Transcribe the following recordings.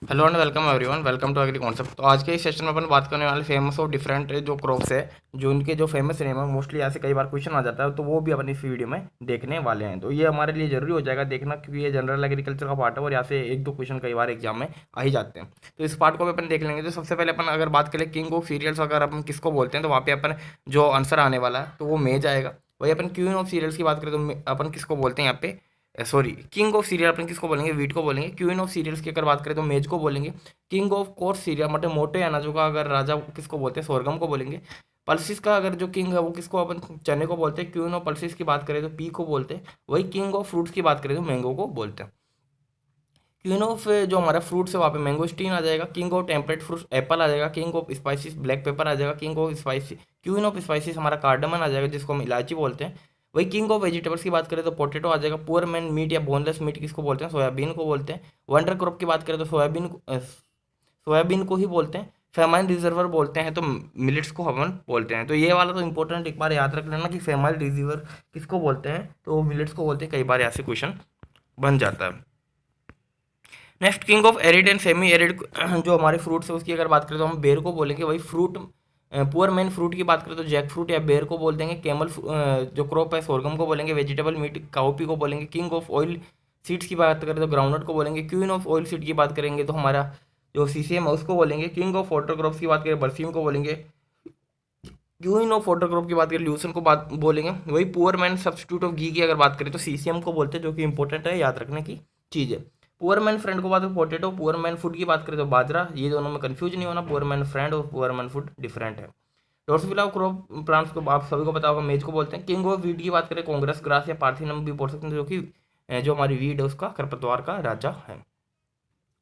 Hello and welcome everyone, welcome to agri concept. तो आज के इस सेशन में अपन बात करने वाले फेमस और डिफरेंट जो क्रॉप्स है, जो उनके जो फेमस नेम है। मोस्टली ऐसे कई बार क्वेश्चन आ जाता है, तो वो भी अपन इस वीडियो में देखने वाले हैं। तो ये हमारे लिए जरूरी हो जाएगा देखना, क्योंकि ये जनरल एग्रीकल्चर का पार्ट है और यहाँ से एक दो क्वेश्चन कई बार एग्जाम में आ ही जाते हैं। तो इस पार्ट को भी अपन देख लेंगे। तो सबसे पहले अपन अगर बात करें किंग ऑफ सीरियल्स अगर अपन किसको बोलते हैं, तो वहाँ पे अपन जो आंसर आने वाला है तो वो मेज आएगा। वही अपन क्वीन ऑफ सीरियल्स की बात करें तो अपन किसको बोलते हैं यहाँ पे, सॉरी, किंग ऑफ सीरियल अपन किसको बोलेंगे, वीट को बोलेंगे। क्वीन ऑफ सीरियल्स की अगर बात करें तो मेज को बोलेंगे। किंग ऑफ कोर्स सीरियल मतलब मोटे अनाजों का अगर राजा किसको बोलते हैं, सोरगम को बोलेंगे। पल्सिस का अगर जो किंग है वो किसको अपन चने को बोलते हैं। क्वीन ऑफ पल्सिस की बात करें तो पी को बोलते हैं। वही किंग ऑफ फ्रूट्स की बात करें तो मैंगो को बोलते हैं। क्वीन ऑफ जो हमारा फ्रूट्स है वहाँ पे मैंगोस्टीन आ जाएगा। King of temperate fruits apple आ जाएगा। King of spices black pepper आ जाएगा। King of spicy queen of spices हमारा कार्डमन आ जाएगा, जिसको हम इलायची बोलते हैं। वही किंग ऑफ वेजिटेबल्स की बात करें तो पोटैटो आ जाएगा। पुअर मैन मीट या बोनलेस मीट किसको बोलते हैं, सोयाबीन को बोलते हैं। वंडर क्रॉप की बात करें तो सोयाबीन को ही बोलते हैं। फेमाइन रिजर्वर बोलते हैं तो मिलेट्स को हम बोलते हैं। तो ये वाला तो इंपॉर्टेंट एक बार याद रख लेना कि फेमाइन रिजर्वर किसको बोलते हैं, तो मिलेट्स को बोलते हैं। कई बार ऐसे क्वेश्चन बन जाता है। Next king of arid and semi arid जो हमारे फ्रूट्स है उसकी अगर बात करें तो हम बेर को बोलेंगे। वही फ्रूट पुअर मैन फ्रूट की बात करें तो जैक फ्रूट या बेर को बोल देंगे। कैमल जो क्रॉप है सोरगम को बोलेंगे। वेजिटेबल मीट काउपी को बोलेंगे। किंग ऑफ ऑयल सीड्स की बात करें तो ग्राउंडनट को बोलेंगे। क्वीन ऑफ ऑयल सीड की बात करेंगे तो हमारा जो सीसीएम है उसको बोलेंगे। किंग ऑफ वाटर क्रॉप्स की बात करें बरसीम को बोलेंगे। क्वीन ऑफ वाटर क्रॉप की बात करें ल्यूसन को बात बोलेंगे। वही पुअर मैन सब्स्टिट्यूट ऑफ घी की अगर बात करें तो सीसीएम को बोलते हैं, जो कि इंपॉर्टेंट है, याद रखने की चीज़ है। पुअर मैन फ्रेंड को बात करें पोटेटो। पुअर मैन फूड की बात करें तो बाजरा। ये दोनों में कंफ्यूज नहीं होना, पुअर मैन फ्रेंड और पुअर मैन फूड डिफरेंट है। डोर्सोफिला क्रॉप प्लांट्स को आप सभी को पता होगा, मेज को बोलते हैं। किंग ऑफ वीड की बात करें कांग्रेस ग्रास या पार्थिनम भी बोल सकते हैं, जो कि जो हमारी वीड है उसका खरपतवार का राजा है।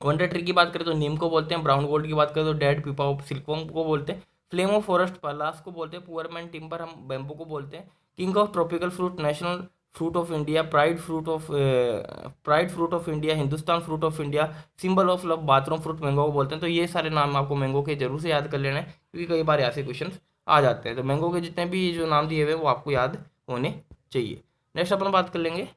वंडर ट्री की बात करें तो नीम को बोलते हैं। ब्राउन गोल्ड की बात करें तो डेड पीपा ऑफ सिल्कवॉर्म को बोलते हैं। फ्लेम ऑफ फॉरेस्ट पलास को बोलते हैं। पुअर मैन टिम्बर हम बेम्बू को बोलते हैं। King of tropical fruit national fruit of India, pride fruit of India, Hindustan fruit of India, symbol of love bathroom fruit mango को बोलते हैं। तो ये सारे नाम आपको मैंगो के जरूर से याद कर लेना है, क्योंकि कई बार ऐसे क्वेश्चन आ जाते हैं। तो मैंगो के जितने भी जो नाम दिए हुए हैं वो आपको याद होने चाहिए। नेक्स्ट अपन बात कर लेंगे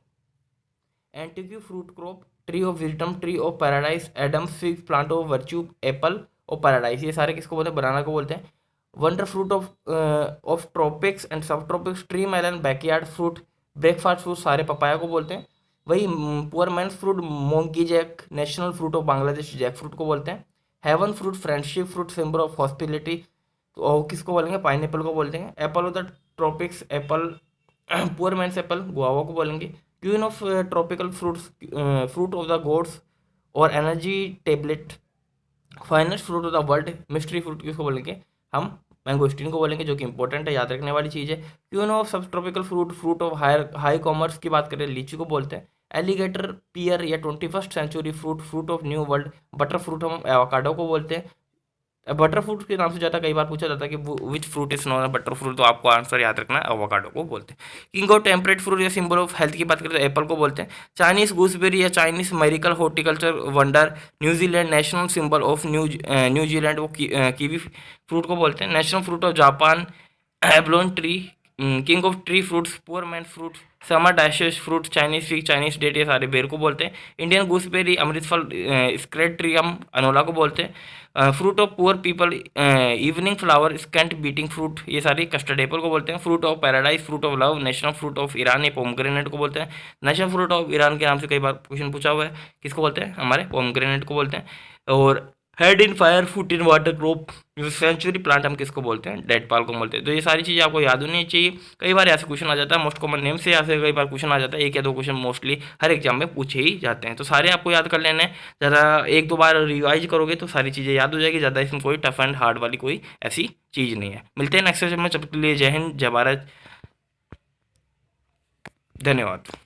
antique fruit crop, tree of wisdom, tree of paradise, Adam's fig, plant of virtue, apple और पैराडाइज, ये सारे किसको बोलते हैं, बनाना को बोलते हैं। Wonder fruit of tropics and subtropics, tree melon, backyard fruit, breakfast fruit सारे पपाया को बोलते हैं। वही poor man's fruit monkey jack, national fruit of Bangladesh jackfruit को बोलते हैं। Heaven fruit friendship fruit, symbol of hospitality, तो किसको बोलेंगे, पाइनएप्पल को बोलते हैं। Apple of the tropics apple, poor man's apple guava को बोलेंगे। Queen of tropical fruits, fruit of the gods और energy tablet, finest fruit of the world, mystery fruit किसको बोलेंगे, हम मैंगोस्टीन को बोलेंगे, जो कि इंपॉर्टेंट है, याद रखने वाली चीज़ है। क्वीन ऑफ सब tropical fruit, fruit of high commerce की बात करें लीची को बोलते हैं। एलिगेटर पियर या 21st century fruit, fruit of new world, butter fruit हम एवोकाडो को बोलते हैं। बटर फ्रूट के नाम से ज़्यादा कई बार पूछा जाता है कि which fruit is non butter fruit, तो आपको आंसर याद रखना है, एवोकाडो को बोलते हैं। किंग ऑफ टेम्परेट फ्रूट या सिंबल ऑफ हेल्थ की बात करें तो एप्पल को बोलते हैं। चाइनीज गूसबेरी या Chinese miracle horticulture wonder, New Zealand national symbol of New Zealand वो कीवी फ्रूट को बोलते हैं। नेशनल फ्रूट ऑफ जापान एब्लोन tree, king of tree fruits, poor man fruit, summer dashes fruit, Chinese fig, Chinese date, ये सारे बेर को बोलते हैं। इंडियन गूसबेरी, अमृतफल, स्क्रेड ट्री हम अनोला को बोलते हैं। Fruit of poor people, evening flower, scent beating fruit, ये सारी कस्टर्ड एप्पल को बोलते हैं। Fruit of paradise, fruit of love, national fruit of Iran ये पोमग्रेनेट को बोलते हैं। नेशनल फ्रूट ऑफ ईरान के नाम से कई बार क्वेश्चन पूछा हुआ है, किसको बोलते हैं, हमारे पोमग्रेनेट को बोलते हैं। और head in fire, foot in water crop, century plant हम किसको बोलते हैं, डेड पाल को बोलते हैं। तो ये सारी चीज़ें आपको याद होनी चाहिए। कई बार ऐसे क्वेश्चन आ जाता है, मोस्ट कॉमन नेम से ऐसे कई बार क्वेश्चन आ जाता है, एक या दो क्वेश्चन मोस्टली हर एग्जाम में पूछे ही जाते हैं। तो सारे आपको याद कर लेने हैं। ज़्यादा एक दो बार रिवाइज करोगे तो सारी चीज़ें याद हो जाएगी। ज़्यादा इसमें कोई टफ एंड हार्ड वाली कोई ऐसी चीज़ नहीं है। मिलते हैं नेक्स्ट सेशन में, जब तक के लिए जय हिंद, जय भारत, धन्यवाद।